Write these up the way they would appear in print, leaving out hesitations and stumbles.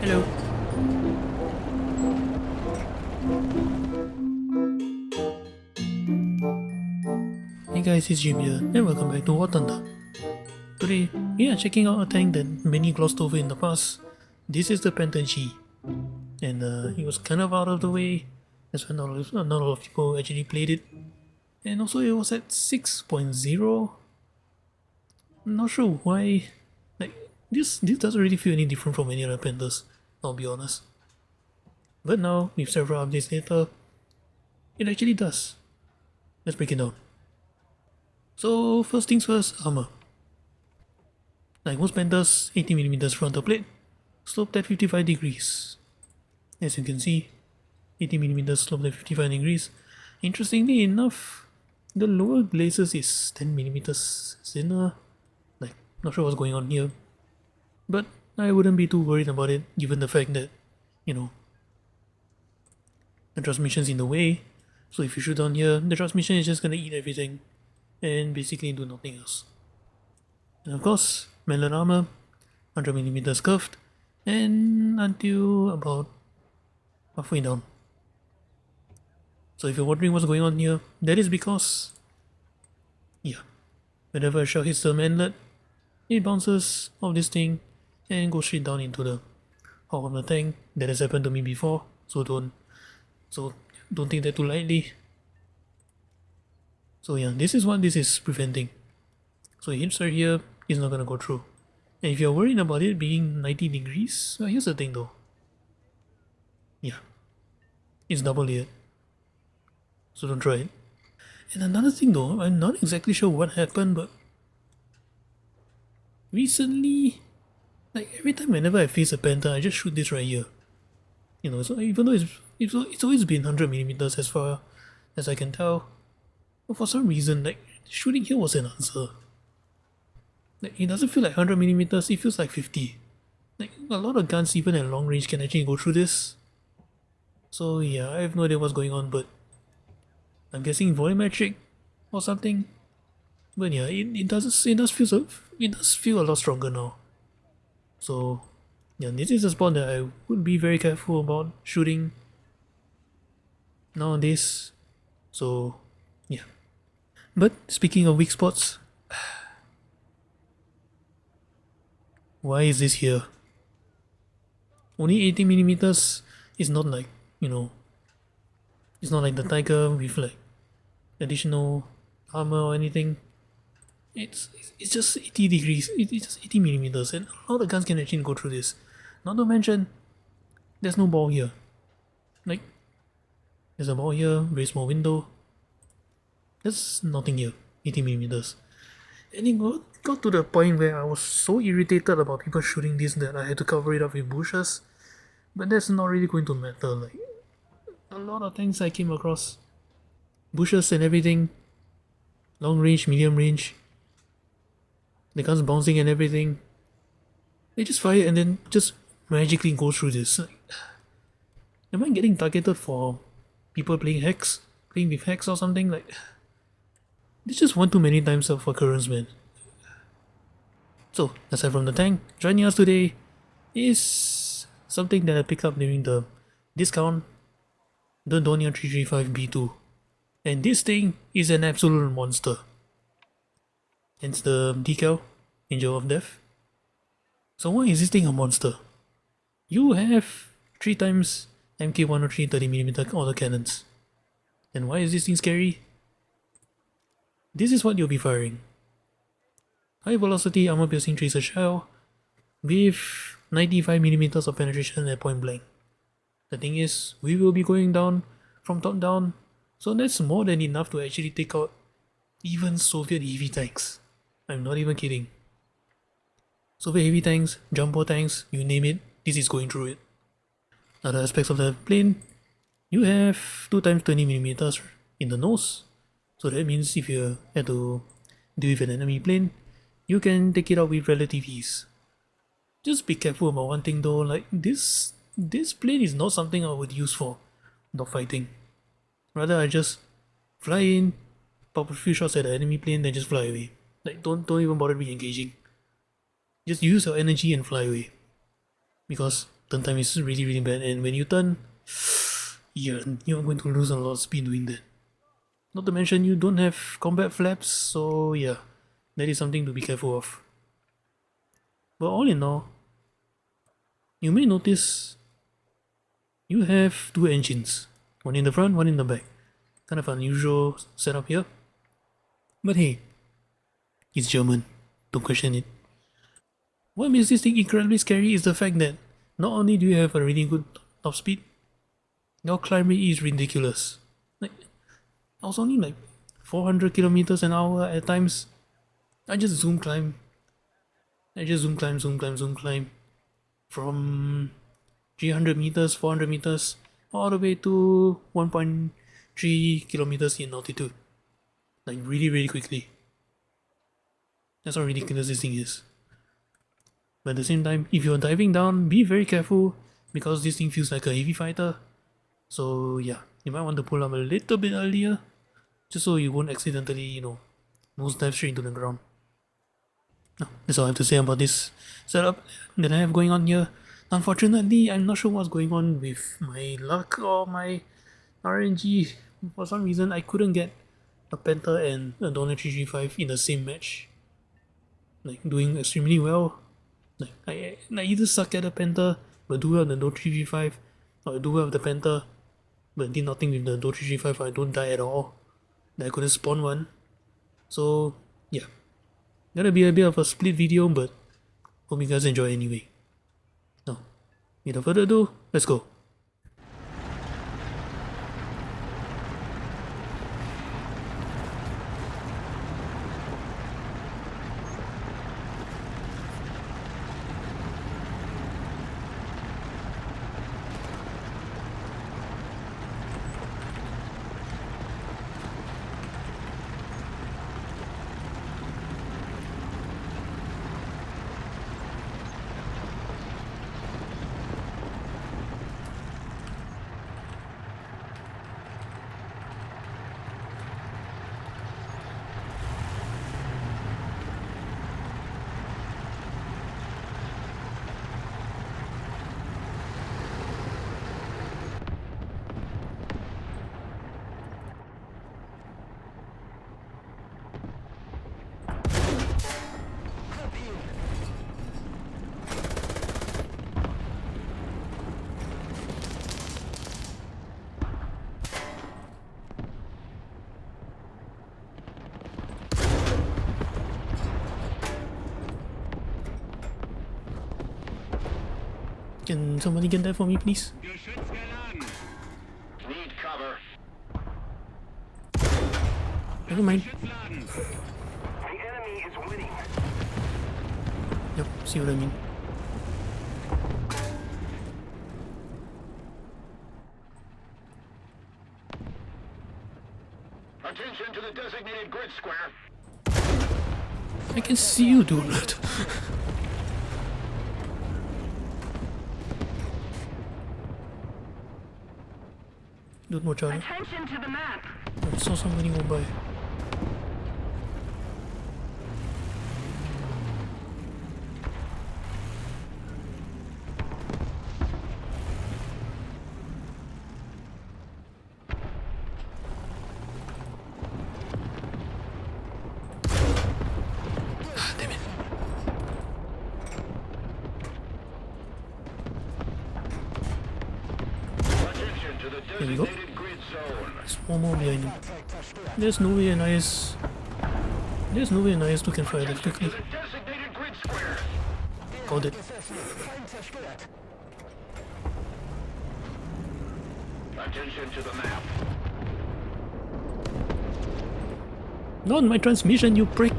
Hello. Hey guys, it's Jim here, and welcome back to War Thunder. Today, we are checking out a tank that many glossed over in the past. This is the Panther G, and it was kind of out of the way. That's why not a lot of people actually played it. And also, it was at 6.0. Not sure why. Like this doesn't really feel any different from any other Panthers. I'll be honest. But now, with several updates later, it actually does. Let's break it down. So first things first, armor. Like most Panthers, 80mm frontal plate, sloped at 55 degrees. As you can see, 80mm sloped at 55 degrees. Interestingly enough, the lower glazes is 10mm thinner. Like, not sure what's going on here. But I wouldn't be too worried about it, given the fact that, the transmission's in the way. So if you shoot down here, the transmission is just gonna eat everything and basically do nothing else. And of course, MacLeod armor, 100mm curved, and until about halfway down. So if you're wondering what's going on here, that is because, whenever a shell hits the MacLeod, it bounces off this thing and goes straight down into the hull of the tank. That has happened to me before, so don't take that too lightly. So yeah, this is what this is preventing. So it hits right here, it's not gonna go through. And if you're worried about it being 90 degrees, well, here's the thing though. Yeah, it's double layered, so don't try it. And another thing though, I'm not exactly sure what happened, but recently, like every time whenever I face a Panther, I just shoot this right here. So even though it's always been 100mm as far as I can tell, but for some reason, like shooting here was an answer. Like it doesn't feel like 100mm, it feels like 50. Like a lot of guns, even at long range, can actually go through this. So yeah, I have no idea what's going on, but I'm guessing volumetric or something. But yeah, it does feel a lot stronger now. So yeah, this is a spot that I would be very careful about shooting nowadays. So yeah. But speaking of weak spots, why is this here? Only 80mm is not like, it's not like the Tiger with like additional armor or anything. It's just 80 degrees, it's just 80mm, and a lot of guns can actually go through this. Not to mention, there's no ball here. Like, there's a ball here, very small window. There's nothing here, 80mm. And it got to the point where I was so irritated about people shooting this that I had to cover it up with bushes. But that's not really going to matter. Like, a lot of things I came across, bushes and everything, long range, medium range, the guns bouncing and everything, they just fire and then just magically go through this. Like, am I getting targeted for people playing with hacks or something? Like, it's just one too many times of occurrence, man. So, aside from the tank, joining us today is something that I picked up during the discount, the Donia 335 B-2. And this thing is an absolute monster. Hence the decal, Angel of Death. So why is this thing a monster? You have 3 times MK103 30mm autocannons. And why is this thing scary? This is what you'll be firing. High velocity armor piercing tracer shell with 95mm of penetration at point blank. The thing is, we will be going down from top down, so that's more than enough to actually take out even Soviet heavy tanks. I'm not even kidding. Super heavy tanks, jumbo tanks, you name it, this is going through it. Other aspects of the plane, you have 2 times 20mm in the nose. So that means if you had to deal with an enemy plane, you can take it out with relative ease. Just be careful about one thing though, like this plane is not something I would use for dogfighting. Rather I just fly in, pop a few shots at the enemy plane, then just fly away. Like don't even bother re-engaging. Just use your energy and fly away. Because turn time is really bad, and when you turn, you're going to lose a lot of speed doing that. Not to mention you don't have combat flaps, so yeah, that is something to be careful of. But all in all, you may notice you have 2 engines. One in the front, one in the back. Kind of unusual setup here. But hey, it's German, don't question it. What makes this thing incredibly scary is the fact that not only do you have a really good top speed, your climb rate is ridiculous. Like, I was only like 400 kilometers an hour at times. I just zoom climb. Zoom climb. From 300 meters, 400 meters, all the way to 1.3 kilometers in altitude. Like really quickly. That's how ridiculous this thing is. But at the same time, if you're diving down, be very careful because this thing feels like a heavy fighter. So yeah, you might want to pull up a little bit earlier just so you won't accidentally, nose dive straight into the ground. No, that's all I have to say about this setup that I have going on here. Unfortunately, I'm not sure what's going on with my luck or my RNG. For some reason, I couldn't get a Panther and a Donner 335 in the same match. Like, doing extremely well. Like, I either suck at the Panther, but do well with the Do 335, or I do well with the Panther, but did nothing with the Do 335, I don't die at all. Then I couldn't spawn one. So, yeah. Gonna be a bit of a split video, but hope you guys enjoy anyway. Now, without further ado, let's go. Can somebody get that for me, please? Need cover. Never mind. The enemy is winning. Yep, see what I mean. Attention to the designated grid square. I can see you do that. Don't watch out. Attention to the map. I saw somebody go by. Ah, damn it. Attention to the Here we go. designated grid zone. There's one more behind him. There's no way an IS... There's no way an IS-2 can fire that quickly. The designated grid square. Called it. Attention to the map. Not my transmission, you prick!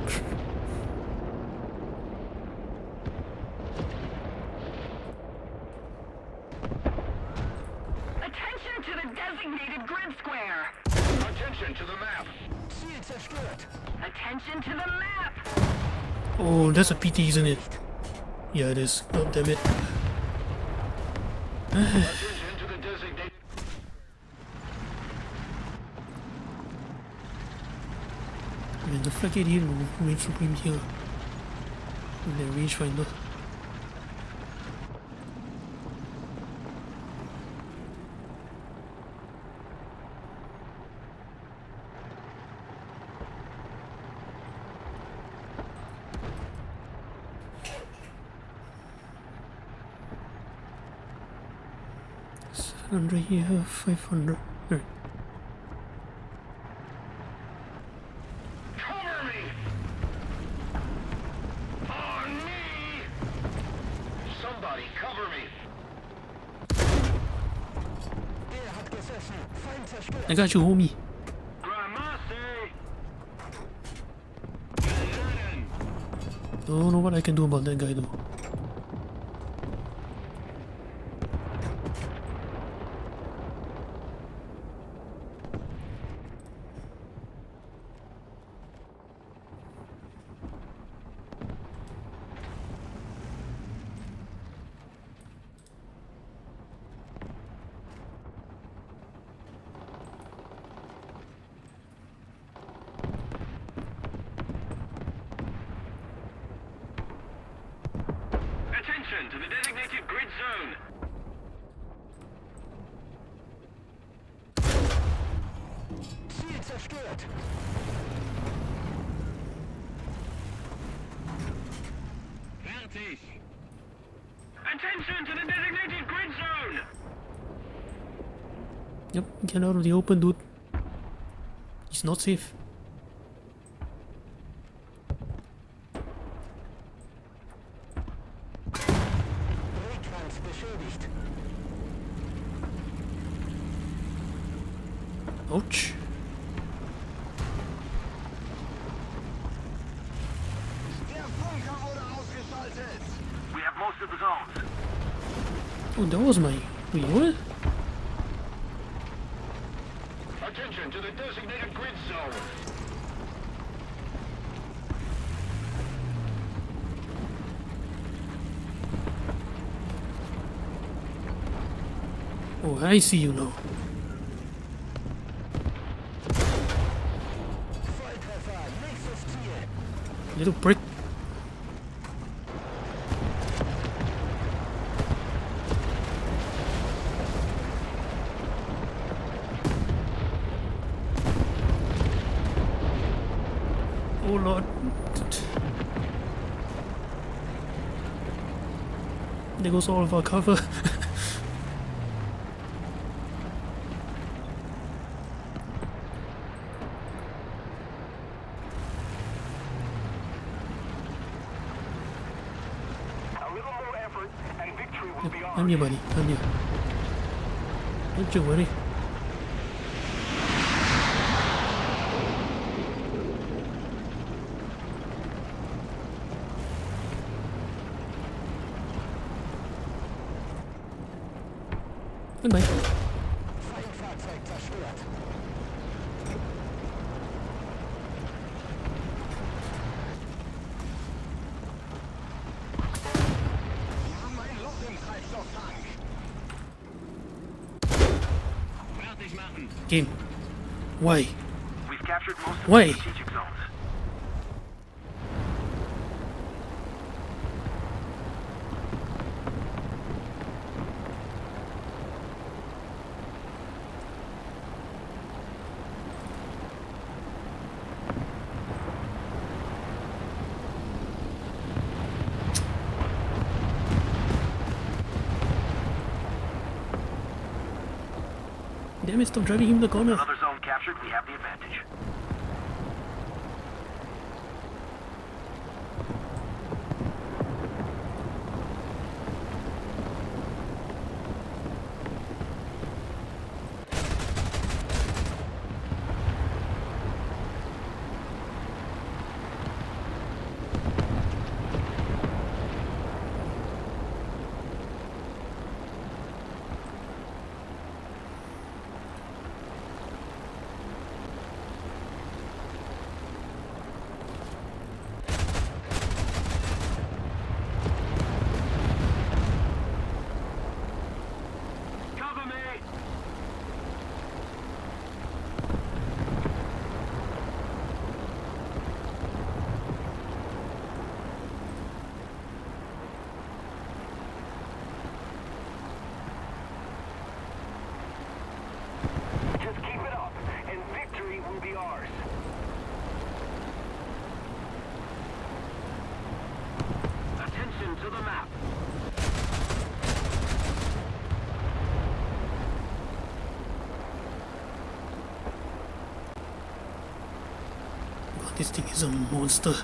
designated grid square. Attention to the map. Ziel zerstört. Attention to the map. Oh, that's a PT, isn't it? Yeah, it is. God damn it. Attention to the designated... Man, the frigate here will range supreme here. With their rangefinder. $700 here, 500. Alright. Cover me! On me! Somebody cover me! Der hat gesessen. Feind zerstört. I got you, homie. Gramasi! Don't know what I can do about that guy though. Attention to the designated grid zone! Ziel zerstört. Fertig! Attention to the designated grid zone! Yep, get out of the open, dude. He's not safe. Retrans beschädigt. Ouch. Der Bunker wurde ausgeschaltet! We have most of the zones. Oh, that was my... Wait, what? Attention to the designated grid zone! Oh, I see you now. Volltreffer. Nächstes Ziel. Little prick. Oh lord. There goes all of our cover. A little more effort and victory will be I'm here, buddy. I'm here. Don't you worry. Goodbye. Feindfahrzeug zerstört. Wir haben ein Loch im Treibstofftank. Fertig machen. Game. Why? We've captured most of Why? the strategic zones. Damn it, stop driving him the corner. Another zone captured, we have the advantage. He's a monster.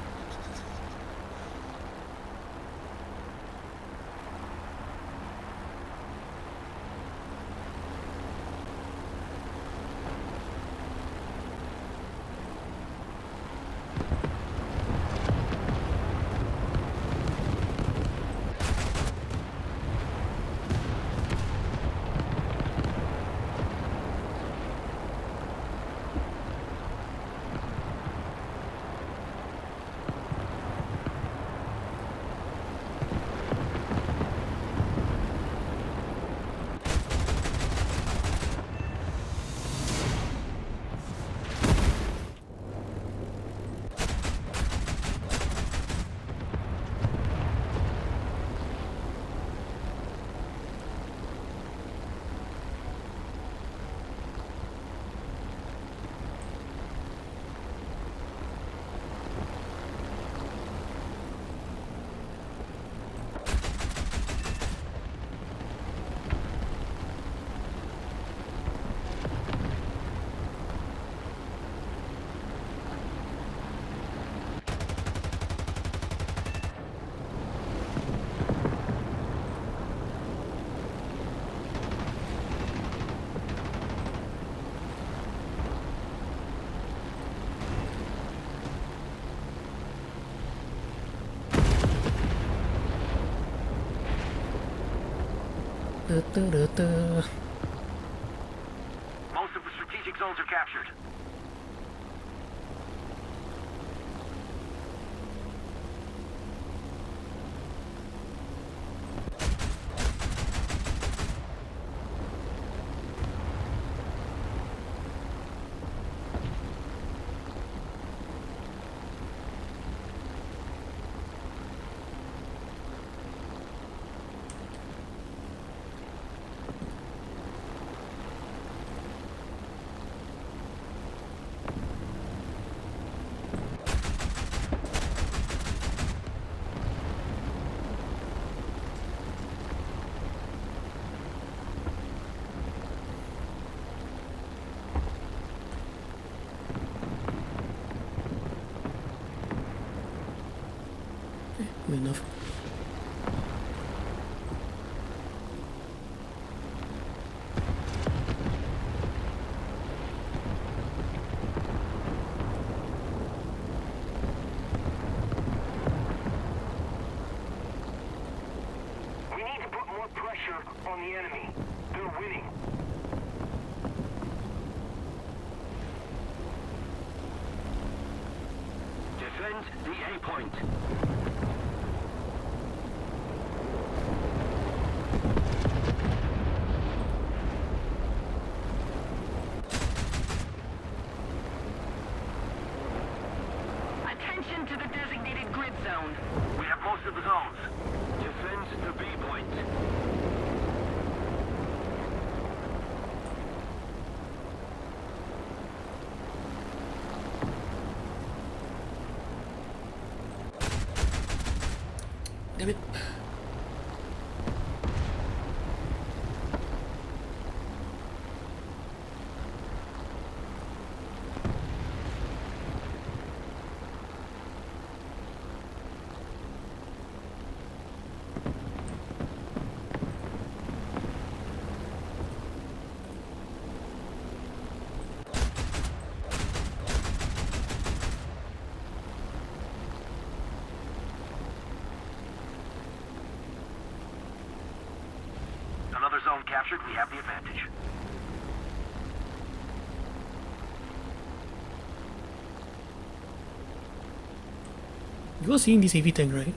Da-da-da-da. Most of the strategic zones are captured. Good enough. We need to put more pressure on the enemy. They're winning. Defend the A point. Attention to the designated grid zone. We have most of the zones. Defend the B point. Damn it. Another zone captured, we have the advantage. You are seeing this heavy tank, right?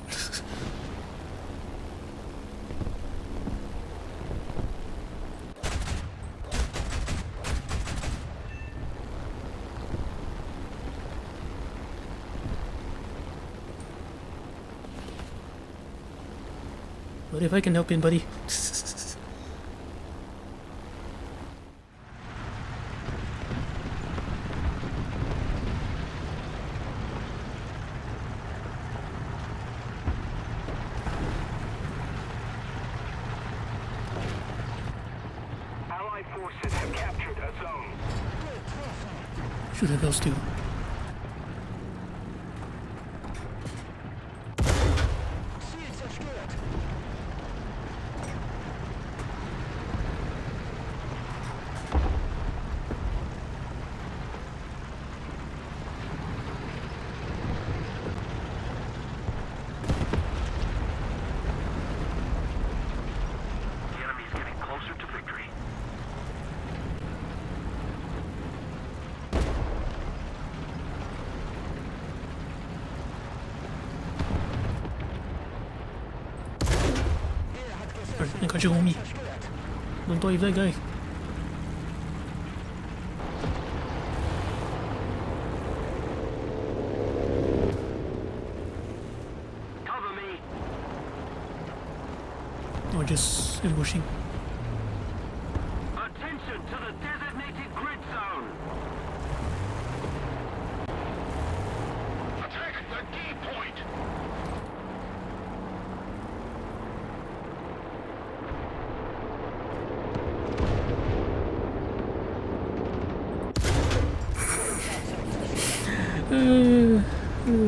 What if I can help in, buddy? Allied forces have captured a zone. Shoot have else too. Alright, I got you, homie. Don't dive that guy. Cover me. Or just ambushing. Attention to the designated grid zone. Attack the key point.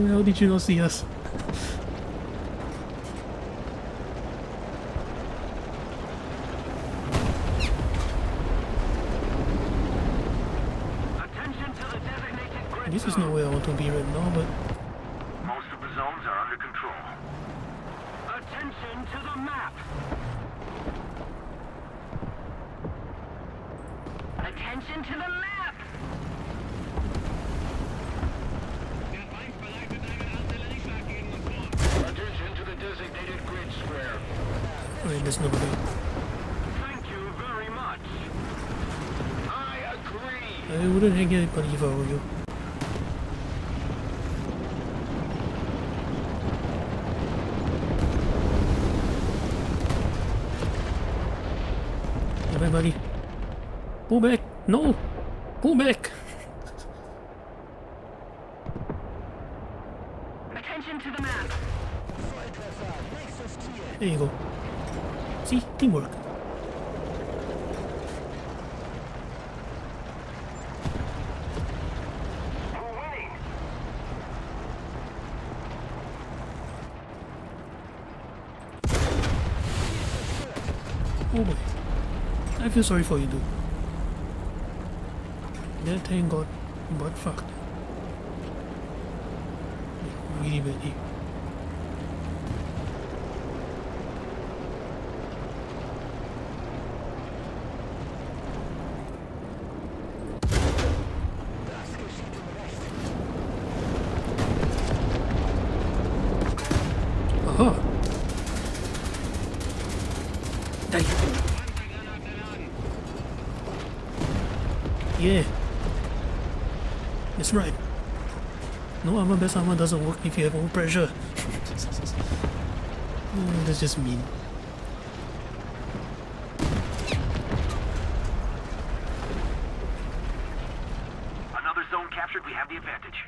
How did you not see us? Attention to the designated grid This is zone. not where I want to be right now, but Most of the zones are under control. Attention to the map. Attention to the map! Attention to the designated grid square. alright, there's nobody. Thank you very much. I agree. I wouldn't hang anybody if I were you. Come back, buddy. Pull back! No! Pull back! Attention to the map! There you go. See? Teamwork. We're winning. Oh boy. I feel sorry for you, dude. That thing got butt fucked. Really badly. Aha! Die! Yeah. That's right. No armor, best armor doesn't work if you have overpressure. That's just mean. Another zone captured. We have the advantage.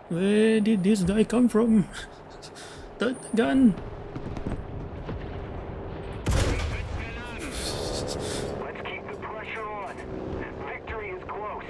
Where did this guy come from? The gun! Let's keep the pressure on. Victory is close.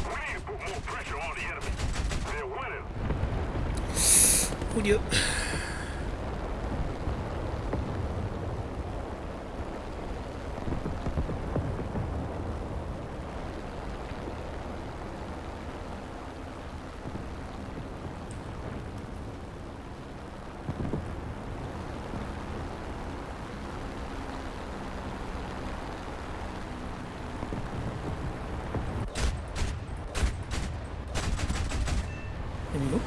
We need to put more pressure on the enemy. They're winning. Oh dear. There we go.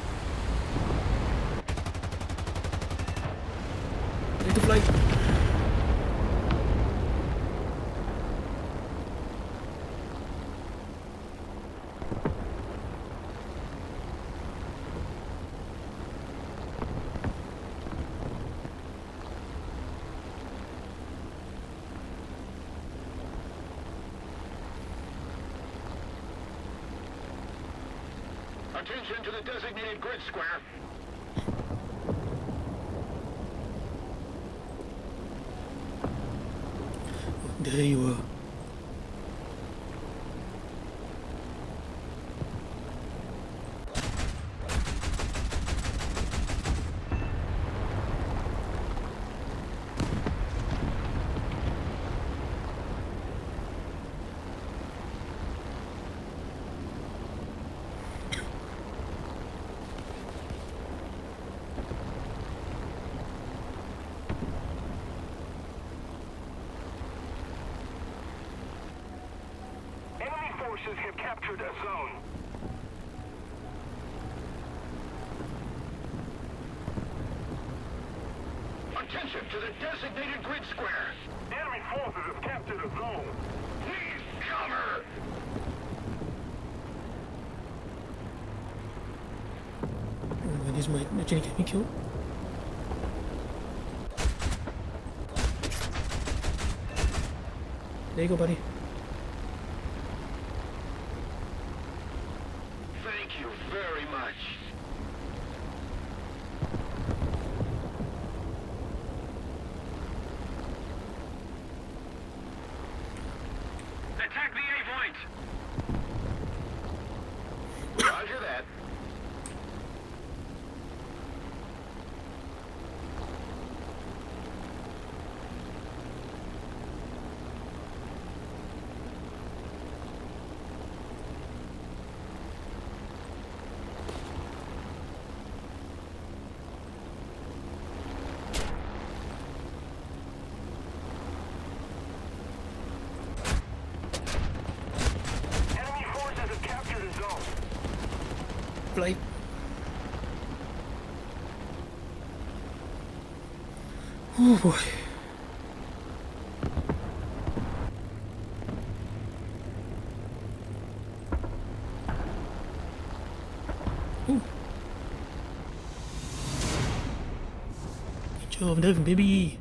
Ready to fly. Attention to the designated grid square. There you are. Enemy forces have captured a zone. Attention to the designated grid square. Enemy forces have captured a zone. Please cover. Oh, this might actually get me killed. There you go, buddy. Thank you very much. Attack the A point. Roger that. Enemy forces have captured a zone. Flight. Oh boy. Ooh. Good job, Devin, baby.